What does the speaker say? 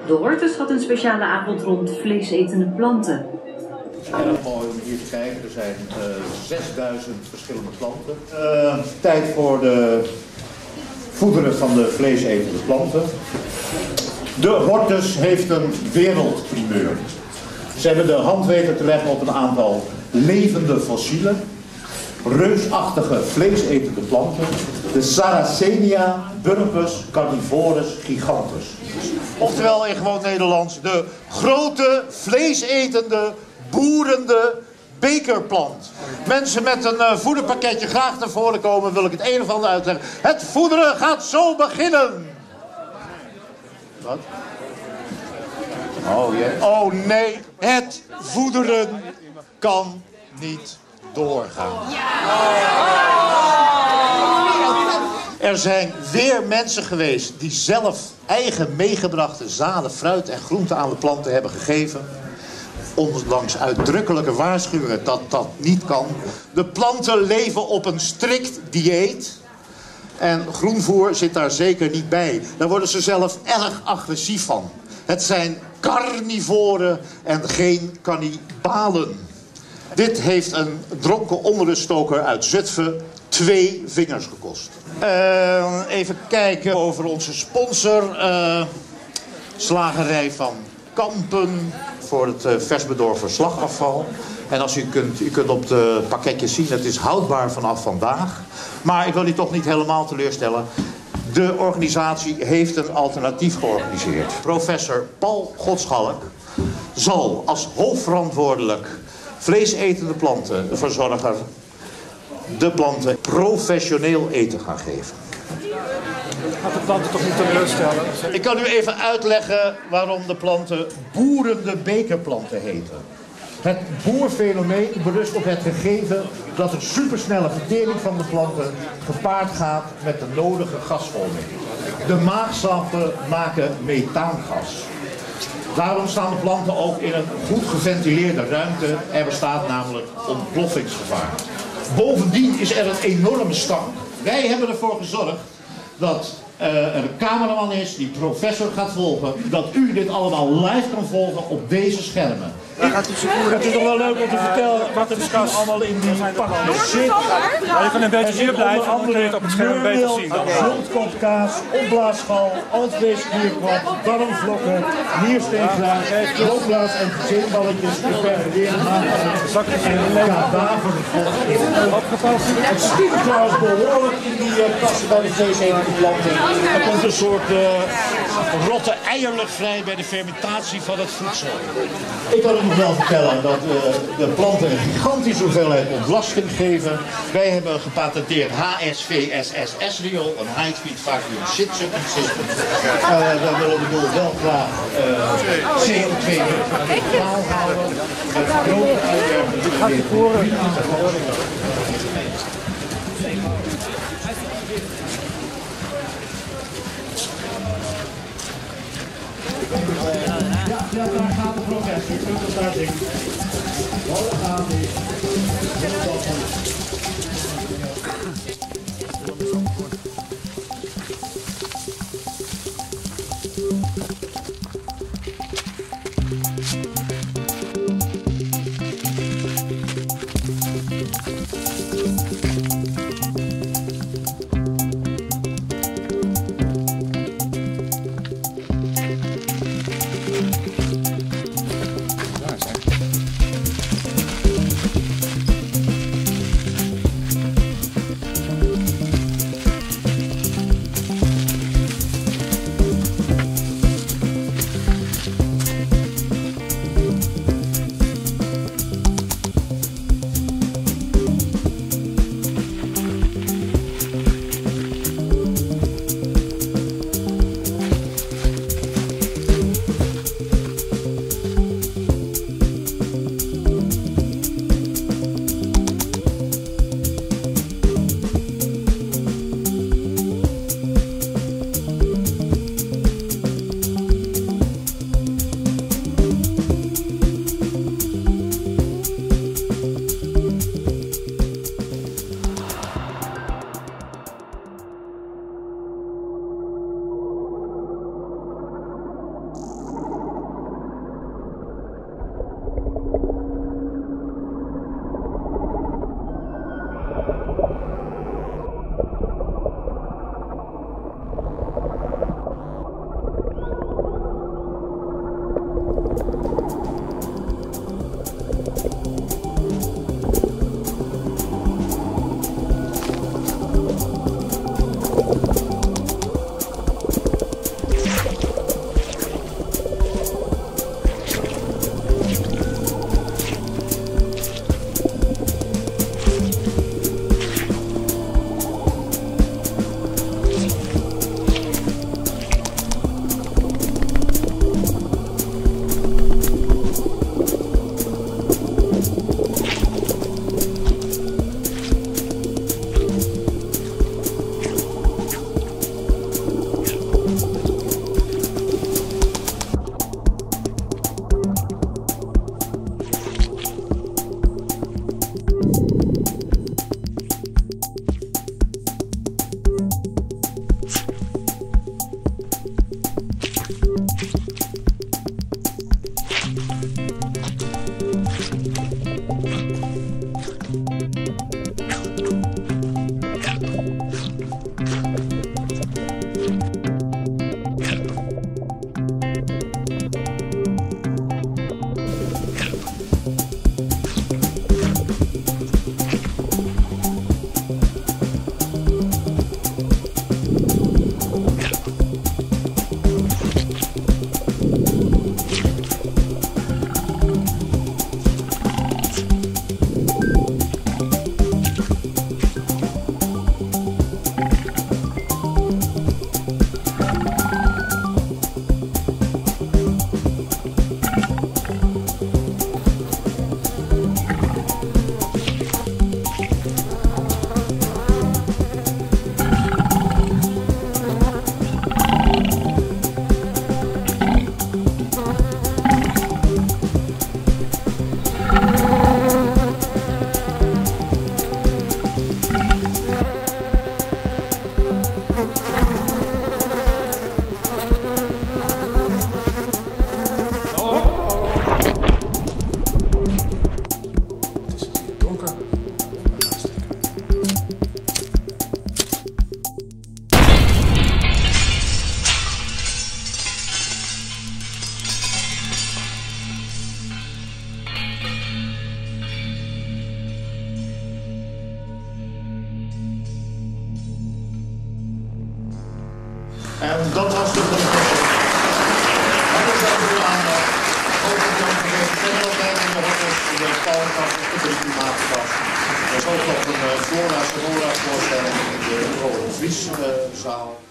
De Hortus had een speciale avond rond vleesetende planten. Erg mooi om hier te kijken. Er zijn 6000 verschillende planten. Tijd voor de voederen van de vleesetende planten. De Hortus heeft een wereldprimeur. Ze hebben de hand weten te leggen op een aantal levende fossielen. Reusachtige vleesetende planten. De Sarracenia Burbus carnivorus gigantus. Oftewel in gewoon Nederlands de grote vleesetende boerende bekerplant. Mensen met een voederpakketje graag naar voren komen, wil ik het een of ander uitleggen. Het voederen gaat zo beginnen. Wat? Oh, oh nee, het voederen kan niet doorgaan. Er zijn weer mensen geweest die zelf eigen meegebrachte zaden, fruit en groenten aan de planten hebben gegeven. Ondanks uitdrukkelijke waarschuwingen dat dat niet kan. De planten leven op een strikt dieet. En groenvoer zit daar zeker niet bij. Daar worden ze zelf erg agressief van. Het zijn carnivoren en geen kannibalen. Dit heeft een dronken onruststoker uit Zutphen 2 vingers gekost. Even kijken over onze sponsor. Slagerij van Kampen voor het vers bedorven slagafval. En als u kunt op de pakketjes zien, het is houdbaar vanaf vandaag. Maar ik wil u toch niet helemaal teleurstellen. De organisatie heeft een alternatief georganiseerd. Professor Paul Godschalk zal als hoofdverantwoordelijk vleesetende plantenverzorger de planten professioneel eten gaan geven. Gaat de planten toch niet teleurstellen? Ik kan u even uitleggen waarom de planten boerende bekerplanten heten. Het boerfenomeen berust op het gegeven dat er supersnelle vertering van de planten gepaard gaat met de nodige gasvorming. De maagsappen maken methaangas. Daarom staan de planten ook in een goed geventileerde ruimte. Er bestaat namelijk ontploffingsgevaar. Bovendien is er een enorme stank. Wij hebben ervoor gezorgd dat er een cameraman is die professor gaat volgen. Dat u dit allemaal live kan volgen op deze schermen. Het is toch wel leuk om te vertellen wat er misschien allemaal in die pakjes zit. Ja, je kan een beetje hier blijven, dan kun je het op het scherm beter zien. Zultkopkaas, opblaasschal, altweesklierkwap, darmvlokken, niersteengruis, loopblaas en gezinballetjes, geperforeerde maagzakjes en kadavervlok. Het stinkt trouwens behoorlijk in die kassen bij de vleesetende planten. Er komt een soort rotte eierlucht vrij bij de fermentatie van het voedsel. Ik kan u nog wel vertellen dat de planten een gigantische hoeveelheid ontlasting geven. Wij hebben een gepatenteerd HSVSS-riool, een high-speed vacuum sucking system. We willen de boel wel graag CO2-neutraal houden. Met grote uitwerpingen. Ja, daar gaat de progressie. U kunt het daar zien. Daar gaat hij. En dat was de Anders zou ik aan ook op Jan van de Zetteltijd in de hotels, de Pauwkast, de Klimaatpas. Er is ook nog een flora-sonora voorstelling in de Rode Vrieszaal.